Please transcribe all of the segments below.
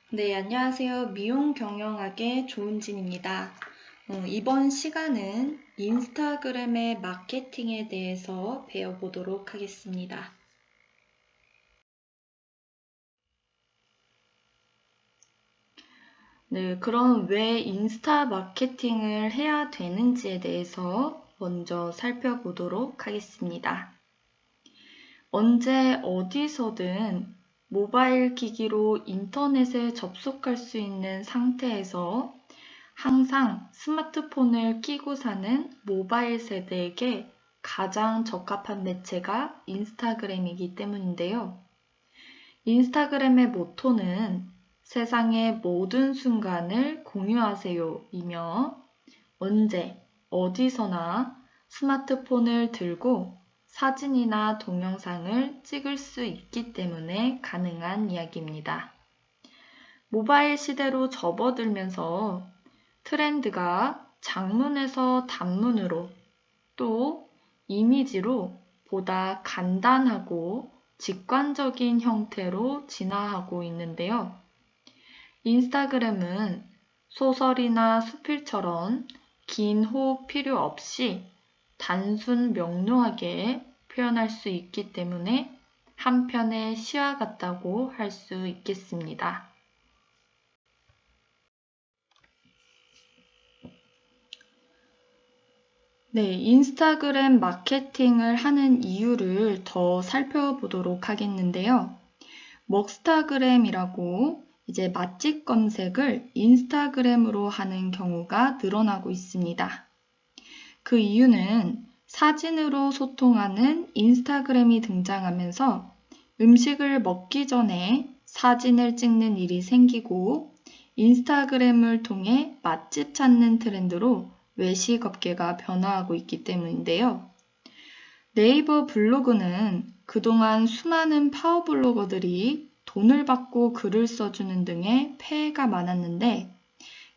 네, 안녕하세요. 미용 경영학의 조은진입니다. 이번 시간은 인스타그램의 마케팅에 대해서 배워보도록 하겠습니다. 네, 그럼 왜 인스타 마케팅을 해야 되는지에 대해서 먼저 살펴보도록 하겠습니다. 언제 어디서든 모바일 기기로 인터넷에 접속할 수 있는 상태에서 항상 스마트폰을 끼고 사는 모바일 세대에게 가장 적합한 매체가 인스타그램이기 때문인데요. 인스타그램의 모토는 세상의 모든 순간을 공유하세요이며 언제, 어디서나 스마트폰을 들고 사진이나 동영상을 찍을 수 있기 때문에 가능한 이야기입니다. 모바일 시대로 접어들면서 트렌드가 장문에서 단문으로 또 이미지로 보다 간단하고 직관적인 형태로 진화하고 있는데요. 인스타그램은 소설이나 수필처럼 긴 호흡 필요 없이 단순 명료하게 표현할 수 있기 때문에 한편의 시와 같다고 할 수 있겠습니다. 네, 인스타그램 마케팅을 하는 이유를 더 살펴보도록 하겠는데요. 먹스타그램이라고 이제 맛집 검색을 인스타그램으로 하는 경우가 늘어나고 있습니다. 그 이유는 사진으로 소통하는 인스타그램이 등장하면서 음식을 먹기 전에 사진을 찍는 일이 생기고 인스타그램을 통해 맛집 찾는 트렌드로 외식업계가 변화하고 있기 때문인데요. 네이버 블로그는 그동안 수많은 파워블로거들이 돈을 받고 글을 써주는 등의 폐해가 많았는데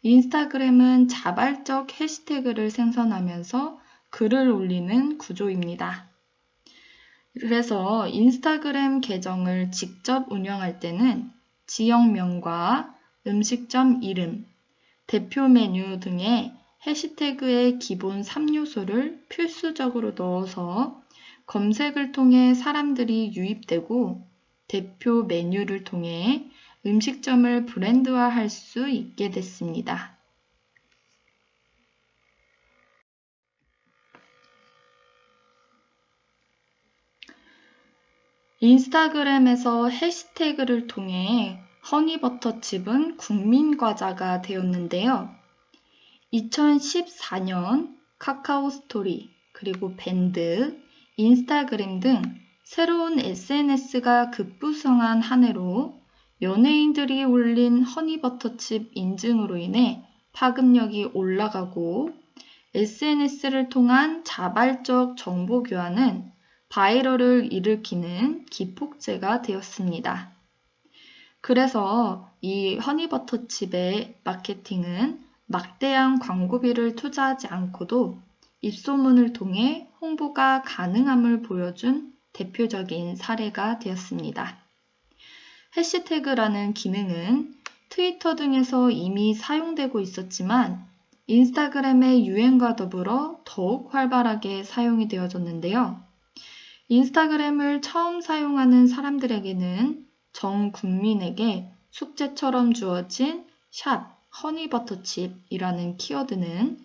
인스타그램은 자발적 해시태그를 생성하면서 글을 올리는 구조입니다. 그래서 인스타그램 계정을 직접 운영할 때는 지역명과 음식점 이름, 대표 메뉴 등의 해시태그의 기본 3요소를 필수적으로 넣어서 검색을 통해 사람들이 유입되고 대표 메뉴를 통해 음식점을 브랜드화할 수 있게 됐습니다. 인스타그램에서 해시태그를 통해 허니버터칩은 국민과자가 되었는데요. 2014년 카카오 스토리, 그리고 밴드, 인스타그램 등 새로운 SNS가 급부상한 한 해로 연예인들이 올린 허니버터칩 인증으로 인해 파급력이 올라가고 SNS를 통한 자발적 정보 교환은 바이럴을 일으키는 기폭제가 되었습니다. 그래서 이 허니버터칩의 마케팅은 막대한 광고비를 투자하지 않고도 입소문을 통해 홍보가 가능함을 보여준 대표적인 사례가 되었습니다. 해시태그라는 기능은 트위터 등에서 이미 사용되고 있었지만 인스타그램의 유행과 더불어 더욱 활발하게 사용이 되어졌는데요. 인스타그램을 처음 사용하는 사람들에게는 전 국민에게 숙제처럼 주어진 샵 허니버터칩이라는 키워드는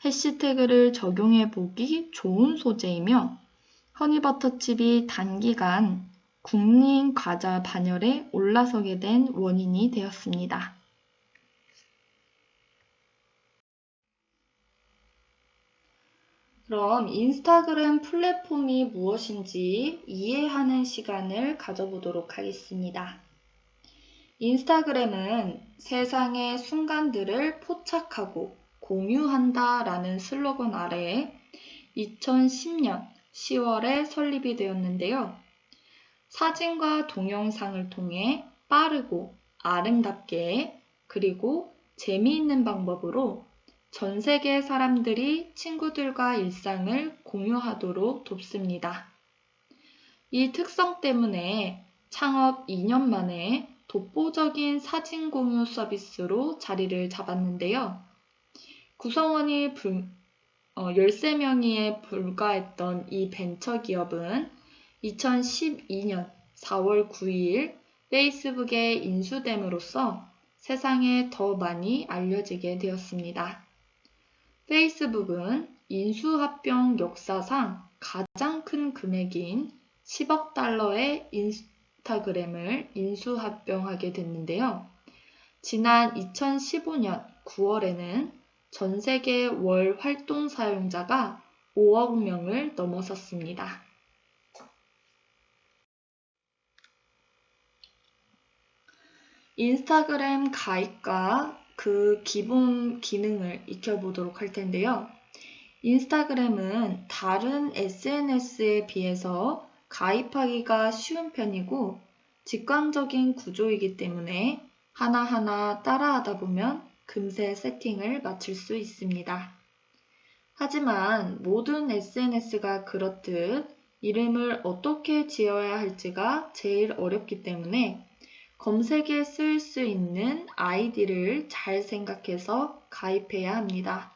해시태그를 적용해 보기 좋은 소재이며 허니버터칩이 단기간 국민 과자 반열에 올라서게 된 원인이 되었습니다. 그럼 인스타그램 플랫폼이 무엇인지 이해하는 시간을 가져보도록 하겠습니다. 인스타그램은 세상의 순간들을 포착하고 공유한다 라는 슬로건 아래에 2010년 10월에 설립이 되었는데요. 사진과 동영상을 통해 빠르고 아름답게 그리고 재미있는 방법으로 전 세계 사람들이 친구들과 일상을 공유하도록 돕습니다. 이 특성 때문에 창업 2년 만에 독보적인 사진 공유 서비스로 자리를 잡았는데요. 구성원이 13명에 불과했던 이 벤처 기업은 2012년 4월 9일 페이스북에 인수됨으로써 세상에 더 많이 알려지게 되었습니다. 페이스북은 인수합병 역사상 가장 큰 금액인 10억 달러의 인스타그램을 인수합병하게 됐는데요. 지난 2015년 9월에는 전 세계 월 활동 사용자가 5억 명을 넘어섰습니다. 인스타그램 가입과 그 기본 기능을 익혀보도록 할 텐데요. 인스타그램은 다른 SNS에 비해서 가입하기가 쉬운 편이고 직관적인 구조이기 때문에 하나하나 따라하다 보면 금세 세팅을 마칠 수 있습니다. 하지만 모든 SNS가 그렇듯 이름을 어떻게 지어야 할지가 제일 어렵기 때문에 검색에 쓸 수 있는 아이디를 잘 생각해서 가입해야 합니다.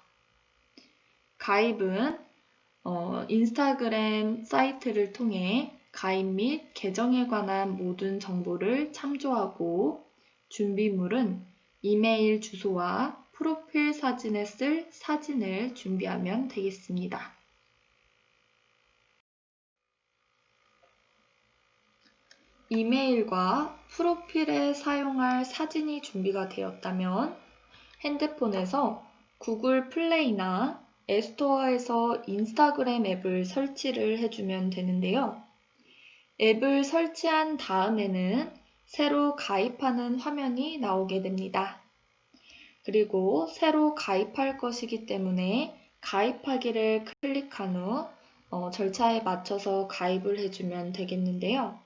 가입은 인스타그램 사이트를 통해 가입 및 계정에 관한 모든 정보를 참조하고 준비물은 이메일 주소와 프로필 사진에 쓸 사진을 준비하면 되겠습니다. 이메일과 프로필에 사용할 사진이 준비가 되었다면 핸드폰에서 구글 플레이나 앱스토어에서 인스타그램 앱을 설치를 해주면 되는데요. 앱을 설치한 다음에는 새로 가입하는 화면이 나오게 됩니다. 그리고 새로 가입할 것이기 때문에 가입하기를 클릭한 후 절차에 맞춰서 가입을 해주면 되겠는데요.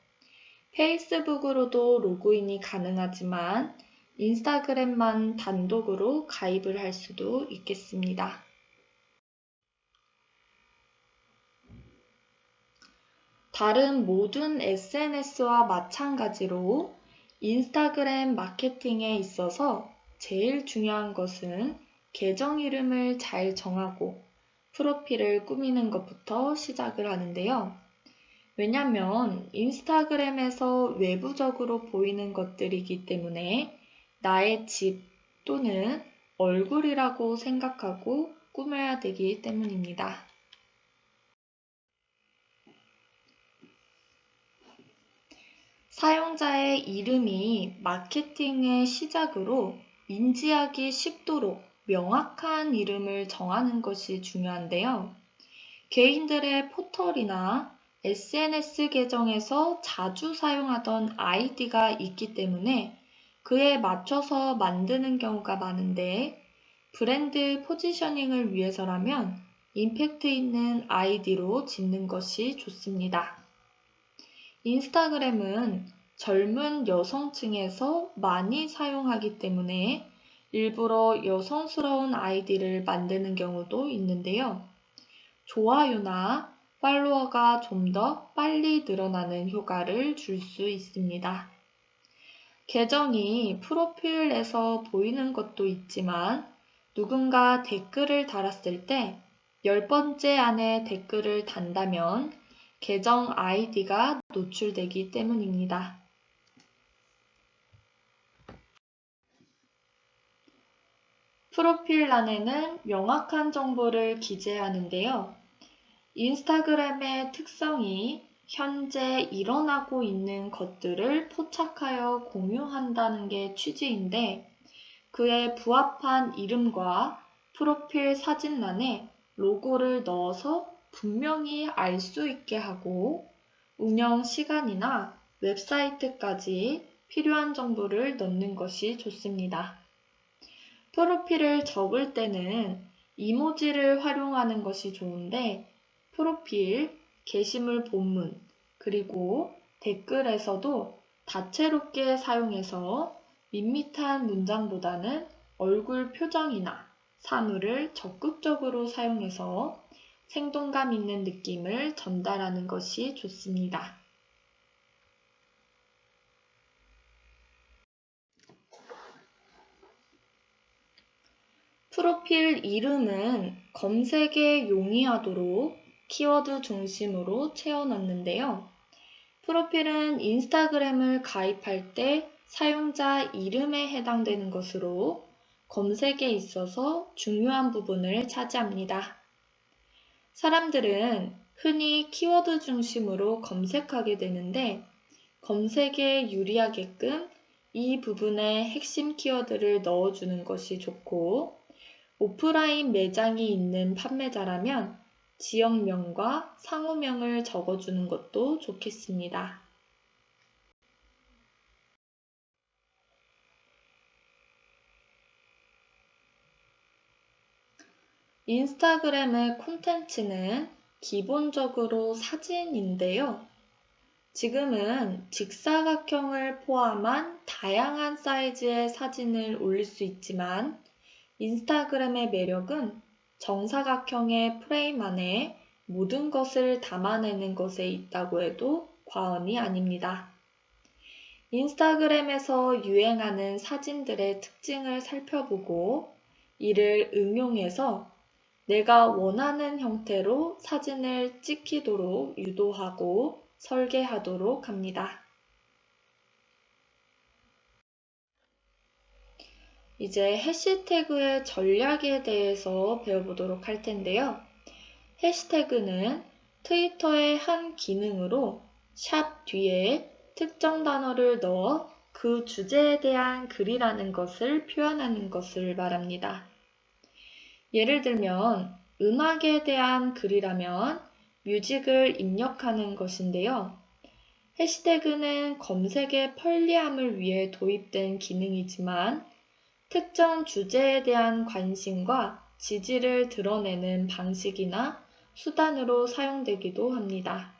페이스북으로도 로그인이 가능하지만 인스타그램만 단독으로 가입을 할 수도 있겠습니다. 다른 모든 SNS와 마찬가지로 인스타그램 마케팅에 있어서 제일 중요한 것은 계정 이름을 잘 정하고 프로필을 꾸미는 것부터 시작을 하는데요. 왜냐면 인스타그램에서 외부적으로 보이는 것들이기 때문에 나의 집 또는 얼굴이라고 생각하고 꾸며야 되기 때문입니다. 사용자의 이름이 마케팅의 시작으로 인지하기 쉽도록 명확한 이름을 정하는 것이 중요한데요. 개인들의 포털이나 SNS 계정에서 자주 사용하던 아이디가 있기 때문에 그에 맞춰서 만드는 경우가 많은데 브랜드 포지셔닝을 위해서라면 임팩트 있는 아이디로 짓는 것이 좋습니다. 인스타그램은 젊은 여성층에서 많이 사용하기 때문에 일부러 여성스러운 아이디를 만드는 경우도 있는데요. 좋아요나 팔로워가 좀 더 빨리 늘어나는 효과를 줄 수 있습니다. 계정이 프로필에서 보이는 것도 있지만 누군가 댓글을 달았을 때 10번째 안에 댓글을 단다면 계정 아이디가 노출되기 때문입니다. 프로필란에는 명확한 정보를 기재하는데요. 인스타그램의 특성이 현재 일어나고 있는 것들을 포착하여 공유한다는 게 취지인데 그에 부합한 이름과 프로필 사진란에 로고를 넣어서 분명히 알 수 있게 하고 운영 시간이나 웹사이트까지 필요한 정보를 넣는 것이 좋습니다. 프로필을 적을 때는 이모지를 활용하는 것이 좋은데 프로필, 게시물 본문, 그리고 댓글에서도 다채롭게 사용해서 밋밋한 문장보다는 얼굴 표정이나 사물을 적극적으로 사용해서 생동감 있는 느낌을 전달하는 것이 좋습니다. 프로필 이름은 검색에 용이하도록 키워드 중심으로 채워놨는데요. 프로필은 인스타그램을 가입할 때 사용자 이름에 해당되는 것으로 검색에 있어서 중요한 부분을 차지합니다. 사람들은 흔히 키워드 중심으로 검색하게 되는데 검색에 유리하게끔 이 부분에 핵심 키워드를 넣어주는 것이 좋고 오프라인 매장이 있는 판매자라면 지역명과 상호명을 적어주는 것도 좋겠습니다. 인스타그램의 콘텐츠는 기본적으로 사진인데요. 지금은 직사각형을 포함한 다양한 사이즈의 사진을 올릴 수 있지만 인스타그램의 매력은 정사각형의 프레임 안에 모든 것을 담아내는 것에 있다고 해도 과언이 아닙니다. 인스타그램에서 유행하는 사진들의 특징을 살펴보고 이를 응용해서 내가 원하는 형태로 사진을 찍히도록 유도하고 설계하도록 합니다. 이제 해시태그의 전략에 대해서 배워보도록 할 텐데요. 해시태그는 트위터의 한 기능으로 샵 뒤에 특정 단어를 넣어 그 주제에 대한 글이라는 것을 표현하는 것을 말합니다. 예를 들면 음악에 대한 글이라면 뮤직을 입력하는 것인데요. 해시태그는 검색의 편리함을 위해 도입된 기능이지만 특정 주제에 대한 관심과 지지를 드러내는 방식이나 수단으로 사용되기도 합니다.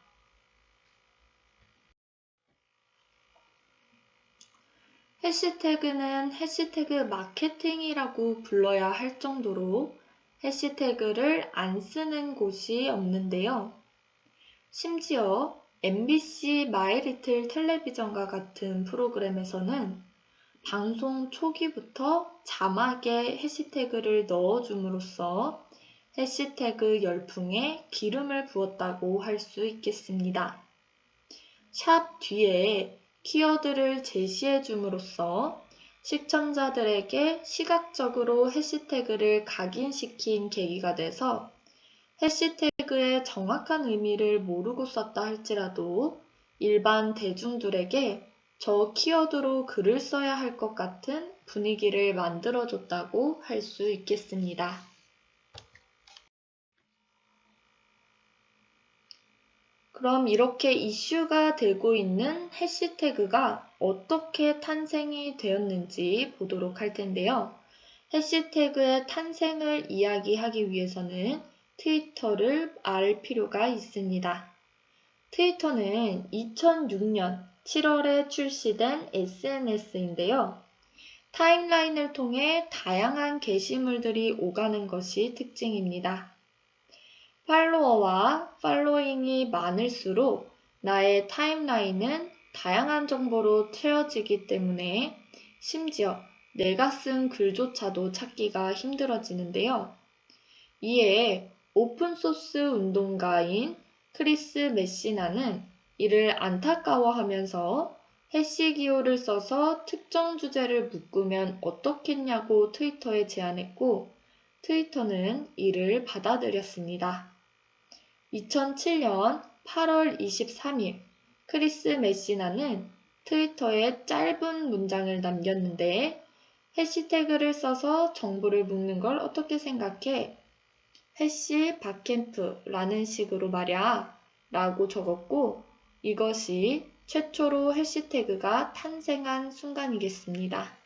해시태그는 해시태그 마케팅이라고 불러야 할 정도로 해시태그를 안 쓰는 곳이 없는데요. 심지어 MBC 마이리틀 텔레비전과 같은 프로그램에서는 방송 초기부터 자막에 해시태그를 넣어줌으로써 해시태그 열풍에 기름을 부었다고 할 수 있겠습니다. 샵 뒤에 키워드를 제시해 줌으로써 시청자들에게 시각적으로 해시태그를 각인시킨 계기가 돼서 해시태그의 정확한 의미를 모르고 썼다 할지라도 일반 대중들에게 저 키워드로 글을 써야 할 것 같은 분위기를 만들어줬다고 할 수 있겠습니다. 그럼 이렇게 이슈가 되고 있는 해시태그가 어떻게 탄생이 되었는지 보도록 할 텐데요. 해시태그의 탄생을 이야기하기 위해서는 트위터를 알 필요가 있습니다. 트위터는 2006년 7월에 출시된 SNS인데요. 타임라인을 통해 다양한 게시물들이 오가는 것이 특징입니다. 팔로워와 팔로잉이 많을수록 나의 타임라인은 다양한 정보로 채워지기 때문에 심지어 내가 쓴 글조차도 찾기가 힘들어지는데요. 이에 오픈소스 운동가인 크리스 메시나는 이를 안타까워하면서 해시기호를 써서 특정 주제를 묶으면 어떻겠냐고 트위터에 제안했고 트위터는 이를 받아들였습니다. 2007년 8월 23일 크리스 메시나는 트위터에 짧은 문장을 남겼는데 해시태그를 써서 정보를 묶는 걸 어떻게 생각해? 해시 박캠프라는 식으로 말야 라고 적었고 이것이 최초로 해시태그가 탄생한 순간이겠습니다.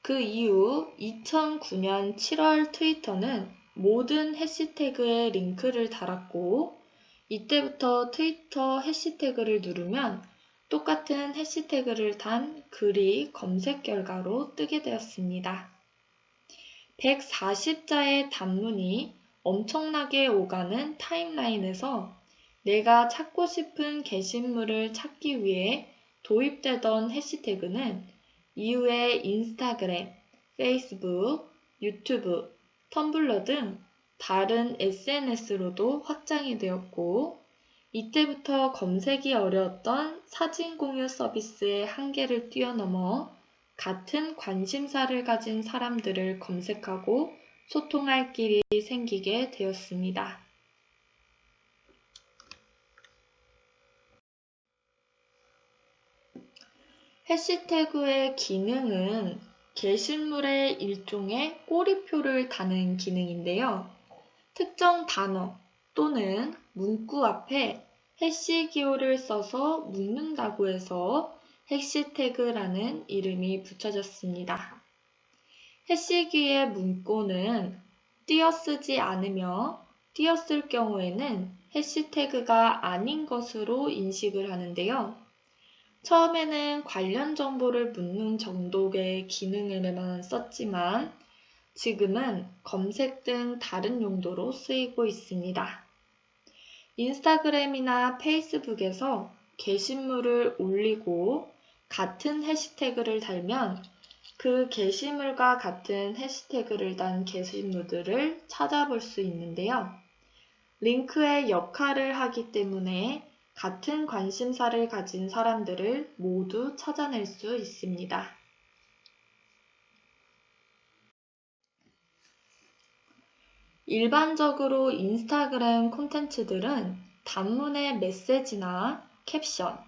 그 이후 2009년 7월 트위터는 모든 해시태그에 링크를 달았고 이때부터 트위터 해시태그를 누르면 똑같은 해시태그를 단 글이 검색 결과로 뜨게 되었습니다. 140자의 단문이 엄청나게 오가는 타임라인에서 내가 찾고 싶은 게시물을 찾기 위해 도입되던 해시태그는 이후에 인스타그램, 페이스북, 유튜브, 텀블러 등 다른 SNS로도 확장이 되었고, 이때부터 검색이 어려웠던 사진 공유 서비스의 한계를 뛰어넘어 같은 관심사를 가진 사람들을 검색하고 소통할 길이 생기게 되었습니다. 해시태그의 기능은 게시물의 일종의 꼬리표를 다는 기능인데요. 특정 단어 또는 문구 앞에 해시 기호를 써서 묶는다고 해서 해시태그라는 이름이 붙여졌습니다. 해시기의 문구는 띄어쓰지 않으며 띄었을 경우에는 해시태그가 아닌 것으로 인식을 하는데요. 처음에는 관련 정보를 묻는 정도의 기능에만 썼지만 지금은 검색 등 다른 용도로 쓰이고 있습니다. 인스타그램이나 페이스북에서 게시물을 올리고 같은 해시태그를 달면 그 게시물과 같은 해시태그를 단 게시물들을 찾아볼 수 있는데요. 링크의 역할을 하기 때문에 같은 관심사를 가진 사람들을 모두 찾아낼 수 있습니다. 일반적으로 인스타그램 콘텐츠들은 단문의 메시지나 캡션,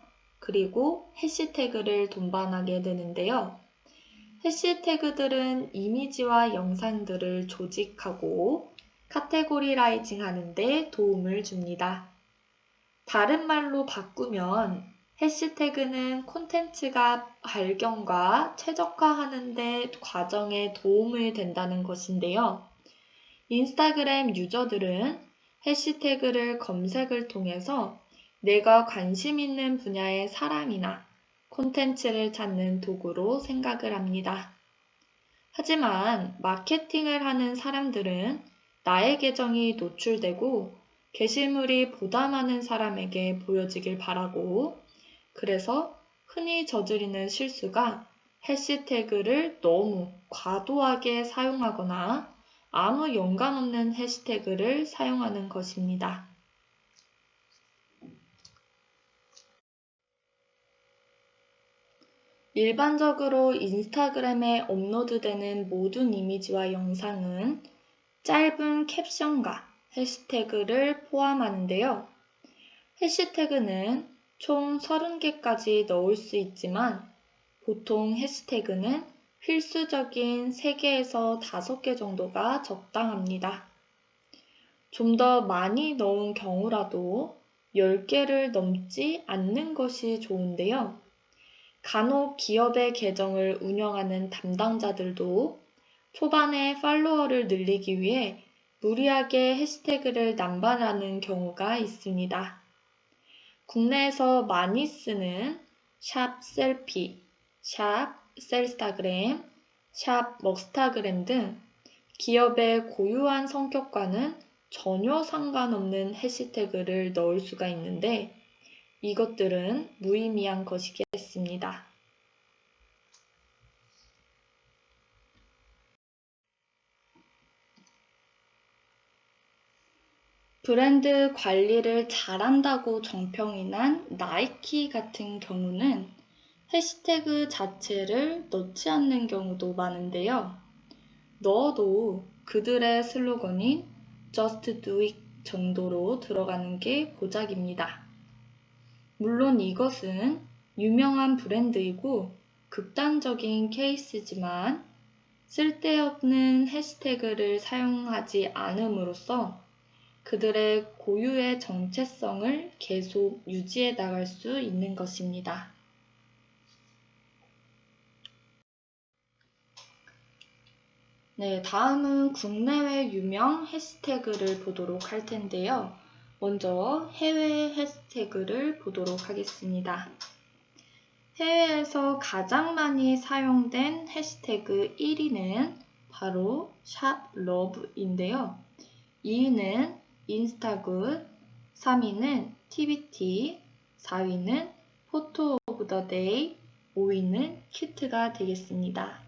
그리고 해시태그를 동반하게 되는데요. 해시태그들은 이미지와 영상들을 조직하고 카테고리라이징 하는 데 도움을 줍니다. 다른 말로 바꾸면 해시태그는 콘텐츠가 발견과 최적화하는 데 과정에 도움을 된다는 것인데요. 인스타그램 유저들은 해시태그를 검색을 통해서 내가 관심 있는 분야의 사람이나 콘텐츠를 찾는 도구로 생각을 합니다. 하지만 마케팅을 하는 사람들은 나의 계정이 노출되고 게시물이 보다 많은 사람에게 보여지길 바라고, 그래서 흔히 저지르는 실수가 해시태그를 너무 과도하게 사용하거나 아무 연관 없는 해시태그를 사용하는 것입니다. 일반적으로 인스타그램에 업로드되는 모든 이미지와 영상은 짧은 캡션과 해시태그를 포함하는데요. 해시태그는 총 30개까지 넣을 수 있지만 보통 해시태그는 필수적인 3개에서 5개 정도가 적당합니다. 좀 더 많이 넣은 경우라도 10개를 넘지 않는 것이 좋은데요. 간혹 기업의 계정을 운영하는 담당자들도 초반에 팔로워를 늘리기 위해 무리하게 해시태그를 남발하는 경우가 있습니다. 국내에서 많이 쓰는 샵 셀피, 샵 셀스타그램, 샵 먹스타그램 등 기업의 고유한 성격과는 전혀 상관없는 해시태그를 넣을 수가 있는데 이것들은 무의미한 것이겠습니다. 브랜드 관리를 잘한다고 정평이 난 나이키 같은 경우는 해시태그 자체를 넣지 않는 경우도 많은데요. 넣어도 그들의 슬로건인 Just Do It 정도로 들어가는 게 고작입니다. 물론 이것은 유명한 브랜드이고 극단적인 케이스지만 쓸데없는 해시태그를 사용하지 않음으로써 그들의 고유의 정체성을 계속 유지해 나갈 수 있는 것입니다. 다음은 국내외 유명 해시태그를 보도록 할 텐데요. 먼저 해외 해시태그를 보도록 하겠습니다. 해외에서 가장 많이 사용된 해시태그 1위는 바로 샵러브인데요. 2위는 인스타굿, 3위는 TBT, 4위는 포토 오브 the day, 5위는 cute가 되겠습니다.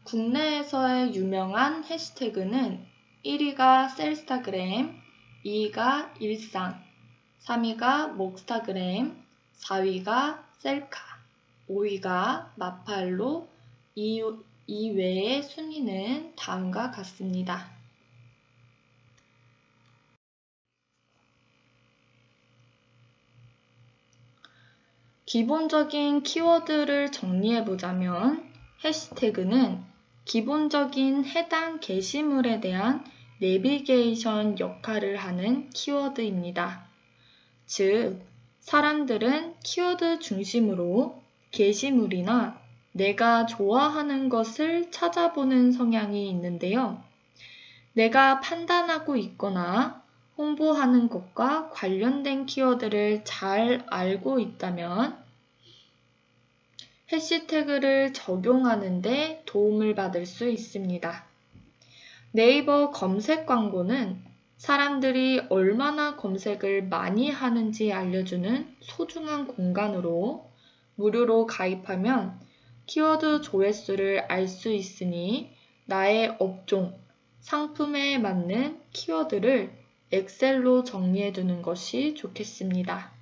국내에서의 유명한 해시태그는 1위가 셀스타그램, 2위가 일상, 3위가 먹스타그램, 4위가 셀카, 5위가 마팔로, 이외의 순위는 다음과 같습니다. 기본적인 키워드를 정리해보자면 해시태그는 기본적인 해당 게시물에 대한 내비게이션 역할을 하는 키워드입니다. 즉, 사람들은 키워드 중심으로 게시물이나 내가 좋아하는 것을 찾아보는 성향이 있는데요. 내가 판단하고 있거나 홍보하는 것과 관련된 키워드를 잘 알고 있다면 해시태그를 적용하는 데 도움을 받을 수 있습니다. 네이버 검색 광고는 사람들이 얼마나 검색을 많이 하는지 알려주는 소중한 공간으로 무료로 가입하면 키워드 조회수를 알 수 있으니 나의 업종, 상품에 맞는 키워드를 엑셀로 정리해두는 것이 좋겠습니다.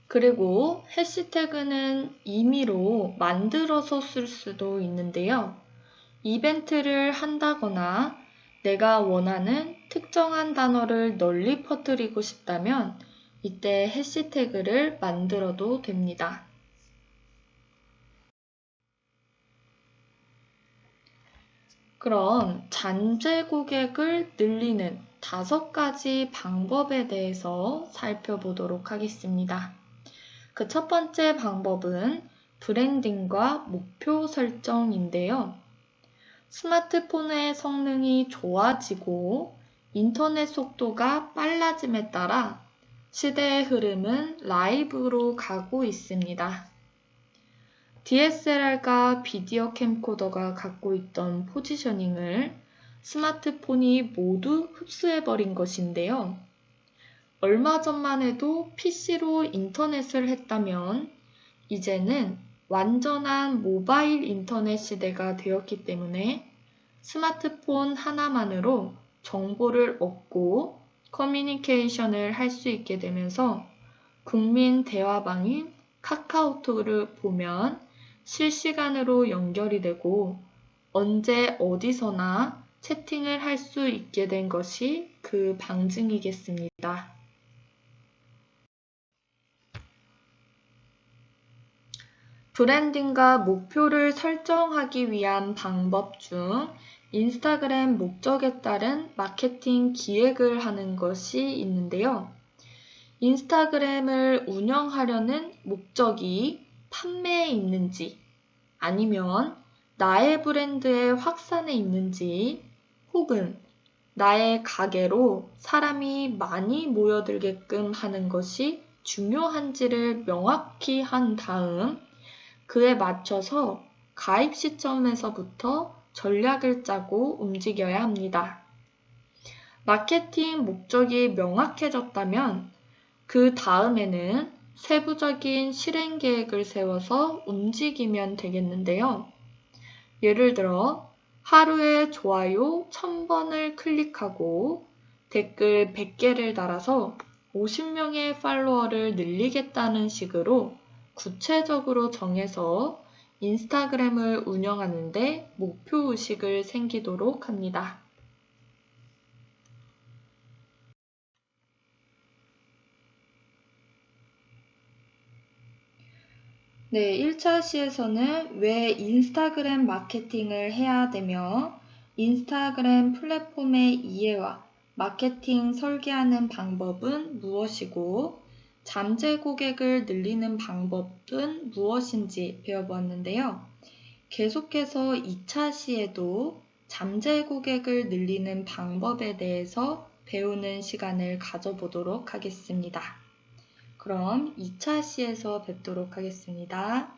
그리고 해시태그는 임의로 만들어서 쓸 수도 있는데요. 이벤트를 한다거나 내가 원하는 특정한 단어를 널리 퍼뜨리고 싶다면 이때 해시태그를 만들어도 됩니다. 그럼 잠재 고객을 늘리는 5가지 방법에 대해서 살펴보도록 하겠습니다. 그 첫 번째 방법은 브랜딩과 목표 설정인데요. 스마트폰의 성능이 좋아지고 인터넷 속도가 빨라짐에 따라 시대의 흐름은 라이브로 가고 있습니다. DSLR과 비디오 캠코더가 갖고 있던 포지셔닝을 스마트폰이 모두 흡수해버린 것인데요. 얼마 전만 해도 PC로 인터넷을 했다면 이제는 완전한 모바일 인터넷 시대가 되었기 때문에 스마트폰 하나만으로 정보를 얻고 커뮤니케이션을 할 수 있게 되면서 국민 대화방인 카카오톡을 보면 실시간으로 연결이 되고 언제 어디서나 채팅을 할 수 있게 된 것이 그 방증이겠습니다. 브랜딩과 목표를 설정하기 위한 방법 중 인스타그램 목적에 따른 마케팅 기획을 하는 것이 있는데요. 인스타그램을 운영하려는 목적이 판매에 있는지 아니면 나의 브랜드의 확산에 있는지 혹은 나의 가게로 사람이 많이 모여들게끔 하는 것이 중요한지를 명확히 한 다음 그에 맞춰서 가입 시점에서부터 전략을 짜고 움직여야 합니다. 마케팅 목적이 명확해졌다면 그 다음에는 세부적인 실행 계획을 세워서 움직이면 되겠는데요. 예를 들어 하루에 좋아요 1000번을 클릭하고 댓글 100개를 달아서 50명의 팔로워를 늘리겠다는 식으로 구체적으로 정해서 인스타그램을 운영하는데 목표의식을 생기도록 합니다. 네, 1차 시에서는 왜 인스타그램 마케팅을 해야 되며 인스타그램 플랫폼의 이해와 마케팅 설계하는 방법은 무엇이고 잠재 고객을 늘리는 방법은 무엇인지 배워보았는데요. 계속해서 2차 시에도 잠재 고객을 늘리는 방법에 대해서 배우는 시간을 가져보도록 하겠습니다. 그럼 2차 시에서 뵙도록 하겠습니다.